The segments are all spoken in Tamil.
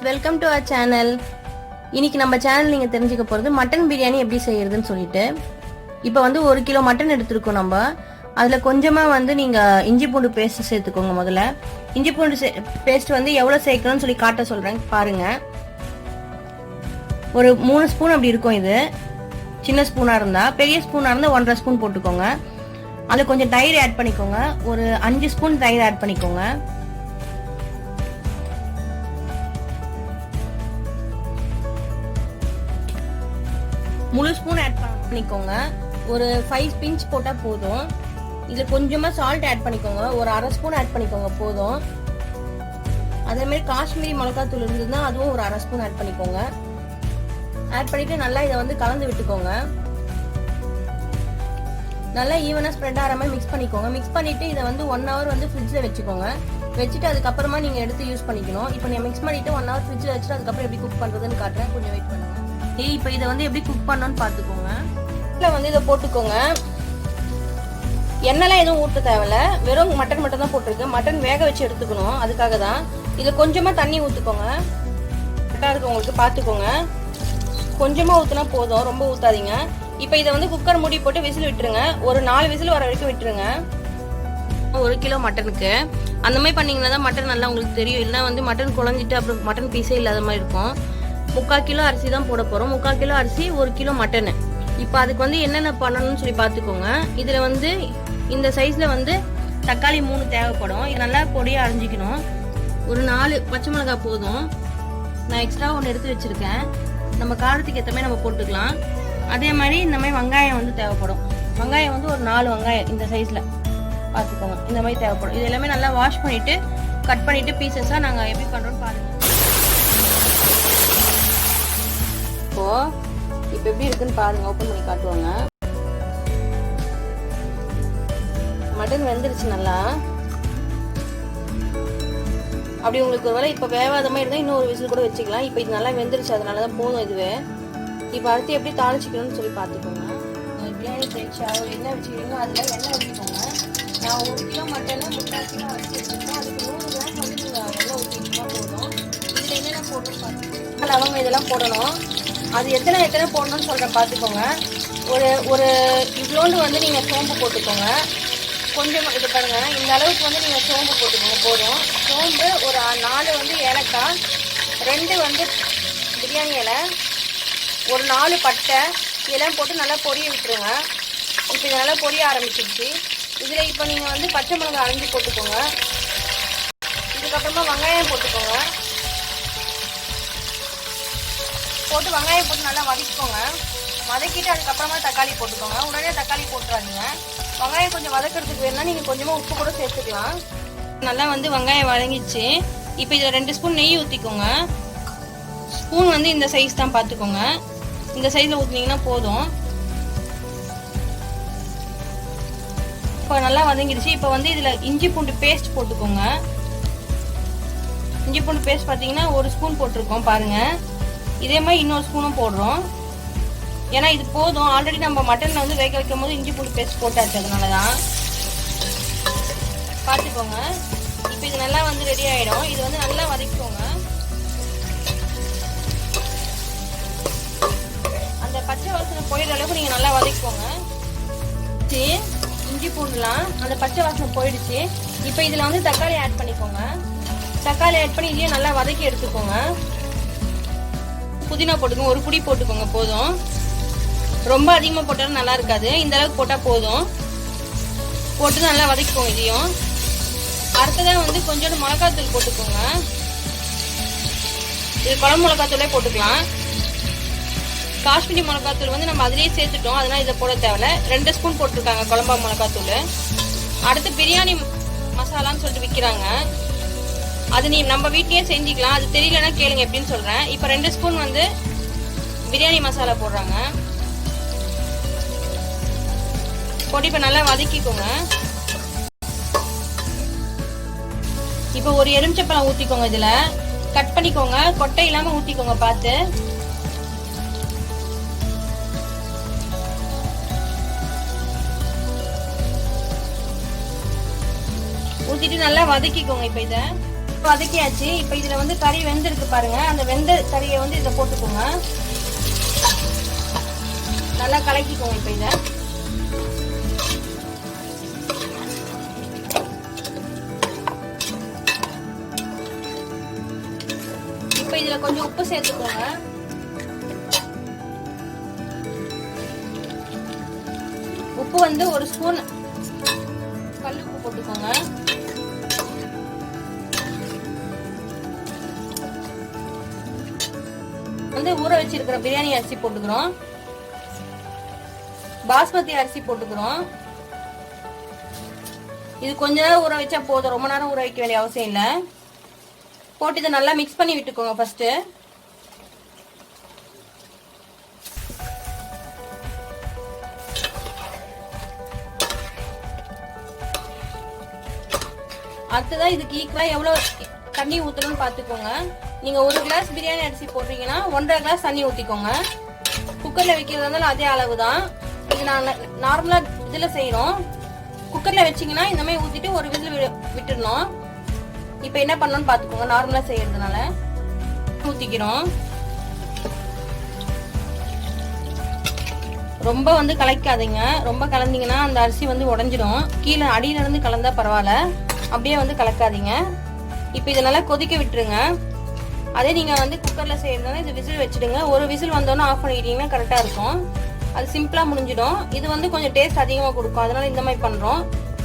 Welcome to our channel. இன்னைக்கு நம்ம சேனல் நீங்க தெரிஞ்சுக்க போறது மட்டன் பிரியாணி எப்படி செய்யறதுன்னு சொல்லிட்டு. இப்போ வந்து 1 கிலோ மட்டன் எடுத்துருக்கோம் நம்ம. அதுல கொஞ்சமா வந்து நீங்க இஞ்சி பூண்டு பேஸ்ட் சேர்த்துக்கோங்க. முதல்ல இஞ்சி பூண்டு பேஸ்ட் வந்து எவ்வளவு சேர்க்கணும்னு சொல்லி காட்ட சொல்றேன் பாருங்க. ஒரு 3 ஸ்பூன் அப்படி இருக்கும். இது சின்ன ஸ்பூனா இருந்தா, பெரிய ஸ்பூனா இருந்தா 1.5 ஸ்பூன் போட்டுக்கோங்க. அதுல கொஞ்சம் தயிர் ஆட் பண்ணிக்கோங்க. ஒரு 5 ஸ்பூன் தயிர் ஆட் பண்ணிக்கோங்க. முழு ஸ்பூன் ஆட் பண்ணிக்கோங்க. ஒரு 5 பிஞ்ச் போட்டா போதும். இதுல கொஞ்சமா சால்ட் ஆட் பண்ணிக்கோங்க. ஒரு 1/2 ஸ்பூன் ஆட் பண்ணிக்கோங்க போதும். அதே மாதிரி காஷ்மீரி மிளகாத்தூள் இருந்ததுன்னா அதுவும் ஒரு 1/2 ஸ்பூன் ஆட் பண்ணிக்கோங்க. ஆட் பண்ணிட்டு நல்லா இதை வந்து கலந்து விட்டுக்கோங்க. நல்லா ஈவனா ஸ்ப்ரெட் ஆகிற மாதிரி மிக்ஸ் பண்ணிக்கோங்க. மிக்ஸ் பண்ணிட்டு இதை வந்து 1 hour வந்து ஃப்ரிட்ஜில் வச்சுக்கோங்க. வச்சுட்டு அதுக்கப்புறமா நீங்க எடுத்து யூஸ் பண்ணிக்கணும். இப்போ நீங்க மிக்ஸ் பண்ணிட்டு 1 hour ஃப்ரிட்ஜில் வச்சுட்டு அதுக்கப்புறம் எப்படி குக் பண்றதுன்னு காட்டுறேன். கொஞ்சம் வெயிட் பண்ணுங்க. இப்போ இதை வந்து எப்படி குக் பண்ணணும்னு பார்த்துக்கோங்க. இதில் வந்து இதை போட்டுக்கோங்க. எண்ணெய்லாம் எதுவும் ஊற்ற தேவையில்ல, வெறும் மட்டன் மட்டும் தான் போட்டிருக்கு. மட்டன் வேக வச்சு எடுத்துக்கணும், அதுக்காக தான். இதில் கொஞ்சமாக தண்ணி ஊற்றிக்கோங்க. கரெக்டாக இருக்கு உங்களுக்கு, பார்த்துக்கோங்க. கொஞ்சமாக ஊற்றினா போதும், ரொம்ப ஊற்றாதீங்க. இப்போ இதை வந்து குக்கர் மூடி போட்டு விசில் விட்டுருங்க. ஒரு 4 விசில் வர வரைக்கும் விட்டுருங்க. 1 கிலோ மட்டனுக்கு அந்த மாதிரி பண்ணிங்கன்னா தான் மட்டன் நல்லா உங்களுக்கு தெரியும். இல்லைன்னா வந்து மட்டன் குழஞ்சிட்டு அப்புறம் மட்டன் பீஸே இல்லாத மாதிரி இருக்கும். 3/4 கிலோ அரிசி தான் போட போகிறோம். 3/4 கிலோ அரிசி, 1 கிலோ மட்டனு. இப்போ அதுக்கு வந்து என்னென்ன பண்ணணும்னு சொல்லி பார்த்துக்கோங்க. இதில் வந்து இந்த சைஸில் வந்து தக்காளி 3 தேவைப்படும். நல்லா பொடியாக அரைஞ்சிக்கணும். ஒரு 4 பச்சை மிளகாய் போதும். நான் எக்ஸ்ட்ரா 1 எடுத்து வச்சுருக்கேன். நம்ம காரத்துக்கு ஏற்ற மாதிரி நம்ம போட்டுக்கலாம். அதே மாதிரி இந்த மாதிரி வெங்காயம் வந்து தேவைப்படும். வெங்காயம் வந்து ஒரு 4 வெங்காயம் இந்த சைஸில் பார்த்துக்கோங்க. இந்த மாதிரி தேவைப்படும். இது எல்லாமே நல்லா வாஷ் பண்ணிவிட்டு கட் பண்ணிவிட்டு பீசஸாக நாங்கள் எப்படி பண்ணுறோன்னு பாருங்கள். இப்போ எப்படி இருக்குன்னு பாருங்க. ஓப்பன் பண்ணி காட்டுவாங்க. மட்டன் வெந்துருச்சு நல்லா. அப்படி உங்களுக்கு ஒருவேளை இப்போ வேவாத மாதிரி இருந்தால் இன்னொரு விசில் கூட வச்சுக்கலாம். இப்போ இது நல்லா வெந்துருச்சு, அதனால தான் போதும் இதுவே. இப்போ அடுத்து எப்படி தாளிச்சிக்கணும்னு சொல்லி பார்த்துக்கோங்க. பிரியாணி தைச்சா எண்ணெய் வச்சுக்கிறீங்க, அதில் எண்ணெய் ஊற்றிக்கோங்க. நான் 1 கிலோ மட்டனை 3/4 கிலோ அரிசி வச்சுருக்கேன். அதுக்கு 100 கிராம் வந்து நீங்கள் எண்ணெய் ஊற்றிக்கிட்டா போதும். இதில் என்னென்ன போடணும்னு பார்த்துக்கோங்க. லவங்கம் இதெல்லாம் போடணும். அது எத்தனை போடணும்னு சொல்கிறேன் பார்த்துக்கோங்க. ஒரு இவ்வளோண்டு வந்து நீங்கள் சோம்பு போட்டுக்கோங்க. கொஞ்சம் இது பாருங்கள், இந்த அளவுக்கு வந்து நீங்கள் சோம்பு போட்டுக்கோங்க போதும். சோம்பு ஒரு 4 வந்து ஏலக்காய், 2 வந்து பிரியாணி இலை, ஒரு 4 பட்டை, இதெல்லாம் போட்டு நல்லா பொரிய விட்டுருங்க. இப்போ இது நல்லா பொரிய ஆரம்பிச்சிருச்சு. இதில் இப்போ நீங்கள் வந்து பச்சை மிளகாய் அரைஞ்சி போட்டுக்கோங்க. இதுக்கப்புறமா வெங்காயம் போட்டுக்கோங்க. போட்டு வெங்காயம் போட்டு நல்லா வதக்கிக்கோங்க. வதக்கிட்டு அதுக்கப்புறமா தக்காளி போட்டுக்கோங்க. உடனே தக்காளி போட்டுறாதீங்க. வெங்காயம் கொஞ்சம் வதக்கிறதுக்கு வேணும்னா நீங்கள் கொஞ்சமாக உப்பு கூட சேர்த்துக்கலாம். நல்லா வந்து வெங்காயம் வதங்கிச்சு. இப்போ இதில் 2 ஸ்பூன் நெய் ஊற்றிக்கோங்க. ஸ்பூன் வந்து இந்த சைஸ் தான் பார்த்துக்கோங்க. இந்த சைஸில் ஊற்றினீங்கன்னா போதும். இப்போ நல்லா வதங்கிடுச்சு. இப்போ வந்து இதில் இஞ்சி பூண்டு பேஸ்ட் போட்டுக்கோங்க. இஞ்சி பூண்டு பேஸ்ட் பார்த்தீங்கன்னா 1 ஸ்பூன் போட்டிருக்கோம் பாருங்கள். இதே மாதிரி இன்னொரு ஸ்பூனும் போடுறோம். ஏன்னா இது போதும். ஆல்ரெடி நம்ம மட்டனில் வந்து வேக வைக்கும் போது இஞ்சி பூண்டு பேஸ்ட் போட்டாச்சு, அதனால தான். பார்த்துக்கோங்க. இப்போ இது நல்லா வந்து ரெடி ஆகிடும். இது வந்து நல்லா வதக்கிக்கோங்க. அந்த பச்சை வாசனை போயிடுற அளவுக்கு நீங்கள் நல்லா வதக்கிக்கோங்க. இஞ்சி பூண்டுலாம் அந்த பச்சை வாசனை போயிடுச்சு. இப்போ இதில் வந்து தக்காளி ஆட் பண்ணிக்கோங்க. தக்காளி ஆட் பண்ணி இதையும் நல்லா வதக்கி எடுத்துக்கோங்க. புதினா போட்டுக்கோங்க. 1 புடி போட்டுக்கோங்க போதும். ரொம்ப அதிகமாக போட்டாலும் நல்லா இருக்காது. இந்த அளவுக்கு போட்டால் போதும். போட்டு நல்லா வதக்கிக்கோங்க இதையும். அடுத்ததான் வந்து கொஞ்சோண்டு மிளகாத்தூள் போட்டுக்கோங்க. இது குழம்பு மிளகாத்தூளே போட்டுக்கலாம். காஷ்மீரி மிளகாத்தூள் வந்து நம்ம அதிலேயே சேர்த்துட்டோம், அதனால இதை போட தேவையில்ல. 2 ஸ்பூன் போட்டிருக்காங்க குழம்பா மிளகாத்தூள். அடுத்து பிரியாணி மசாலான்னு சொல்லிட்டு விற்கிறாங்க. அது நம்ம வீட்லயே செஞ்சுக்கலாம். அது தெரியலன்னா கேளுங்க எப்படின்னு சொல்றேன். இப்போ 2 ஸ்பூன் வந்து பிரியாணி மசாலா போடுறாங்க. போட்டு இப்போ நல்லா வதக்கிக்கோங்க. இப்போ ஒரு எலுமிச்சப்பழம் ஊற்றிக்கோங்க. இதில் கட் பண்ணிக்கோங்க. கொட்டை இல்லாமல் ஊற்றிக்கோங்க பார்த்து. ஊற்றிட்டு நல்லா வதக்கிக்கோங்க. இப்போ இதை வதக்கியாச்சு. இப்போ இதுல வந்து கறி வெந்திருக்கு பாருங்க. அந்த வெந்த கறியை வந்து இதை போட்டுக்கோங்க. நல்லா கலக்கிக்கோங்க. இப்போ இதை இப்போ இதுல கொஞ்சம் உப்பு சேர்த்துக்கோங்க. உப்பு வந்து 1 ஸ்பூன் கல் உப்பு போட்டுக்கோங்க. வந்து ஊற வச்சிருக்கிற பிரியாணி அரிசி போட்டுக்கிறோம். பாஸ்மதி அரிசி போட்டுக்கிறோம். இது கொஞ்ச நேரம் ஊற வச்சா போதும், ரொம்ப நேரம் ஊற வைக்க வேண்டிய அவசியம் இல்லை. போட்டு இதை நல்லா மிக்ஸ் பண்ணி விட்டுக்கோங்க. ஃபர்ஸ்ட் அடுத்ததான் இதுக்கு ஈக்குவலா எவ்வளவு தண்ணி ஊற்றணும்னு பார்த்துக்கோங்க. நீங்க 1 கிளாஸ் பிரியாணி அரிசி போடுறீங்கன்னா 1.5 கிளாஸ் தண்ணி ஊற்றிக்கோங்க. குக்கர்ல வைக்கிறதா இருந்தாலும் அதே அளவு தான். இது நான் நார்மலா இதுல செய்யறோம். குக்கர்ல வச்சீங்கன்னா இந்த மாதிரி ஊத்திட்டு ஒரு விசில் விட்டுடணும். இப்போ என்ன பண்ணணும்னு பார்த்துக்கோங்க. நார்மலா செய்யறதுனால ஊத்திக்கிறோம். ரொம்ப வந்து கலக்காதீங்க. ரொம்ப கலந்தீங்கன்னா அந்த அரிசி வந்து உடஞ்சிடும். கீழே அடியில இருந்து கலந்தா பரவாயில்ல, அப்படியே வந்து கலக்காதீங்க. இப்போ இதை நல்லா கொதிக்க விட்டுருங்க. அதே நீங்க வந்து குக்கர்ல செய்யறதுனால இது விசில் வச்சிடுங்க. ஒரு விசில் வந்தோன்னா ஆஃப் பண்ணிட்டீங்கன்னா கரெக்டா இருக்கும். அது சிம்பிளா முடிஞ்சிடும். இது வந்து கொஞ்சம் டேஸ்ட் அதிகமா கொடுக்கும், அதனால இந்த மாதிரி பண்றோம்.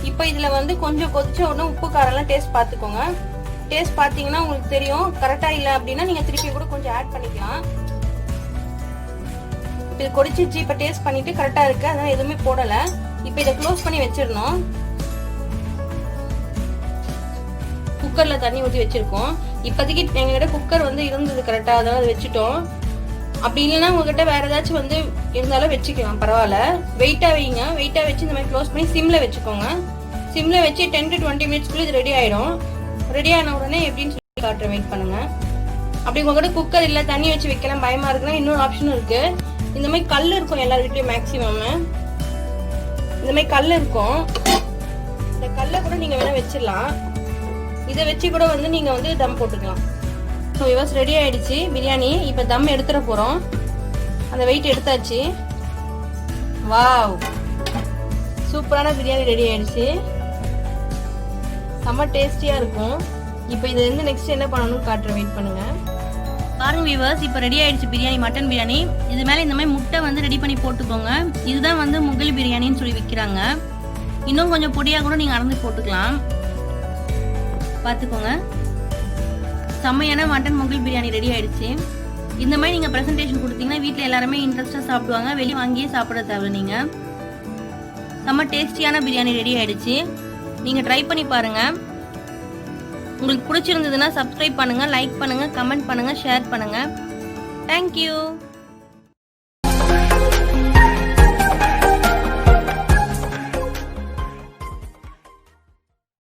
இப்போ இதுல வந்து கொஞ்சம் கொதிச்ச உடனே உப்பு காரெல்லாம் டேஸ்ட் பார்த்துக்கோங்க. டேஸ்ட் பார்த்தீங்கன்னா உங்களுக்கு தெரியும். கரெக்டா இல்லை அப்படின்னா நீங்க திருப்பி கூட கொஞ்சம் ஆட் பண்ணிக்கலாம். இது கொதிச்சிச்சு. இப்போ டேஸ்ட் பண்ணிட்டு கரெக்டா இருக்கு, அதனால எதுவுமே போடல. இப்போ இதை க்ளோஸ் பண்ணி வச்சிடணும். குக்கர்ல தண்ணி ஊற்றி வச்சிருக்கோம். இப்போதைக்கு எங்ககிட்ட குக்கர் வந்து இருந்தது கரெக்டா, அதனால அதை வச்சுட்டோம். அப்படி இல்லைன்னா உங்ககிட்ட வேற ஏதாச்சும் வந்து இருந்தாலும் வச்சுக்கலாம், பரவாயில்ல. வெயிட்டா வைங்க. வெயிட்டா வச்சு இந்த மாதிரி க்ளோஸ் பண்ணி சிம்ல வச்சுக்கோங்க. சிம்ல வச்சு 10 to 20 மினிட்ஸ்க்குள்ள இது ரெடி ஆயிடும். ரெடி ஆன உடனே எப்படின்னு சொல்லி காட்டுறேன், வெயிட் பண்ணுங்க. அப்படி உங்ககிட்ட குக்கர் இல்லை, தண்ணி வச்சு வைக்கலாம் பயமா இருக்குன்னா இன்னொரு ஆப்ஷனும் இருக்கு. இந்த மாதிரி கல் இருக்கும் எல்லார் வீட்லயும் மேக்சிமம். இந்த மாதிரி கல் இருக்கும். இந்த கல்லை கூட நீங்க வேணா வச்சிடலாம். இதை வச்சு கூட வந்து நீங்க வந்து தம் போட்டுக்கலாம். ஸோ இவஸ் ரெடி ஆயிடுச்சு பிரியாணி. இப்போ தம் எடுத்துட போறோம். அந்த வெயிட் எடுத்தாச்சு. வாவ், சூப்பரான பிரியாணி ரெடி ஆயிடுச்சு. செம்ம டேஸ்டியா இருக்கும். இப்போ இதை வந்து நெக்ஸ்ட் என்ன பண்ணணும்னு காட்டுறேன், வெயிட் பண்ணுங்க. பாருங்க வியூவர்ஸ், இப்போ ரெடி ஆயிடுச்சு பிரியாணி, மட்டன் பிரியாணி. இது மேலே இந்த மாதிரி முட்டை வந்து ரெடி பண்ணி போட்டுக்கோங்க. இதுதான் வந்து முகல் பிரியாணின்னு சொல்லி விற்கிறாங்க. இன்னும் கொஞ்சம் பொடியாக கூட நீங்கள் அறந்து போட்டுக்கலாம், பார்த்துக்கோங்க. செம்மையான மட்டன் முகல் பிரியாணி ரெடி ஆயிடுச்சு. இந்த மாதிரி நீங்கள் ப்ரெசன்டேஷன் கொடுத்தீங்கன்னா வீட்டில் எல்லாருமே இன்ட்ரெஸ்டாக சாப்பிடுவாங்க. வெளியே வாங்கியே சாப்பிட தேவை. நீங்கள் செம்ம டேஸ்டியான பிரியாணி ரெடி ஆயிடுச்சு. நீங்கள் ட்ரை பண்ணி பாருங்கள். உங்களுக்கு பிடிச்சிருந்ததுன்னா சப்ஸ்கிரைப் பண்ணுங்கள், லைக் பண்ணுங்கள், கமெண்ட் பண்ணுங்கள், ஷேர் பண்ணுங்கள். தேங்க்யூ.